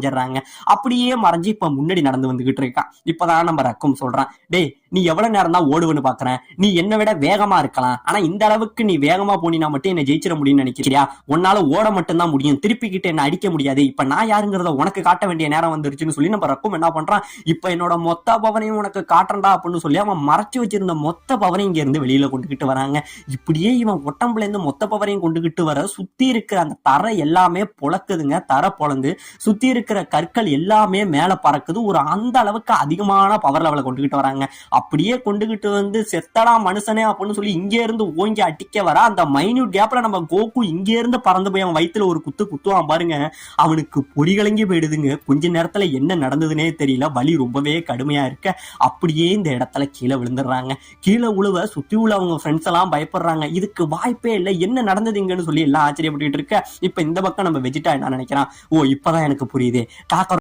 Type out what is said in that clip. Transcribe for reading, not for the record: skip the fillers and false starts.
மறைஞ்சிடறாங்க. அப்படியே மறைஞ்சு இப்ப முன்னாடி நடந்து வந்துகிட்டு இருக்கான். இப்பதான் நம்ம ரக்கம் சொல்றான், டேய் நீ எவ்வளவு நேரம் தான் ஓடுவன்னு பாக்குறேன், நீ என்னை விட வேகமா இருக்கலாம், ஆனா இந்த அளவுக்கு நீ வேகமா போனா மட்டும் என்ன ஜெயிச்சிட முடியும்னு நினைக்கிறியா? உன்னால ஓட மட்டும் தான் முடியும், திருப்பிக்கிட்டு என்ன அடிக்க முடியாது. இப்ப நான் யாருங்கிறத உனக்கு காட்ட வேண்டிய நேரம் வந்துருச்சுன்னு சொல்லி நம்ம ரக்கம் என்ன பண்றான், இப்ப என்னோட மொத்த பவனையும் உனக்கு காட்டுறா அப்படின்னு சொல்லி அவன் மறைச்சு வச்சிருந்த மொத்த பவரையும் இங்க இருந்து வெளியில கொண்டுகிட்டு வராங்க. இப்படியே இவன் ஒட்டம்புல இருந்து மொத்த பவரையும் கொண்டுகிட்டு வர சுத்தி இருக்கிற அந்த தரை எல்லாமே பொழக்குதுங்க. தரை பொழந்து சுத்தி இருக்கிற கற்கள் எல்லாமே மேல பறக்குது. ஒரு அந்த அளவுக்கு அதிகமான பவர் லெவலை கொண்டுகிட்டு வராங்க. அப்படியே கொண்டுகிட்டு வந்து செத்தடா மனுஷனே அப்படின்னு சொல்லி இங்க இருந்து ஓங்கி அடிக்க வர அந்த மைன்யூட் கேப்ல நம்ம கோகு இங்க இருந்து பறந்து போய் அவன் வயித்துல ஒரு குத்துவான் பாருங்க. அவனுக்கு பொடி கலங்கி போயிடுதுங்க. கொஞ்ச நேரத்துல என்ன நடந்ததுன்னே தெரியல. வலி ரொம்பவே கடுமையா இருக்க அப்படியே இந்த இடத்துல கீழே விழுந்துடுறாங்க. கீழே உழுவ சுத்தி உள்ள அவங்க ஃப்ரெண்ட்ஸ் எல்லாம் பயப்படுறாங்க. இதுக்கு வாய்ப்பே இல்லை, என்ன நடந்ததுங்கன்னு சொல்லி எல்லாம் ஆச்சரியப்பட்டு இருக்க. இப்ப இந்த பக்கம் நம்ம வெஜிடா என்ன நினைக்கிறான், ஓ இப்பதான் எனக்கு புரியுது, காக்கா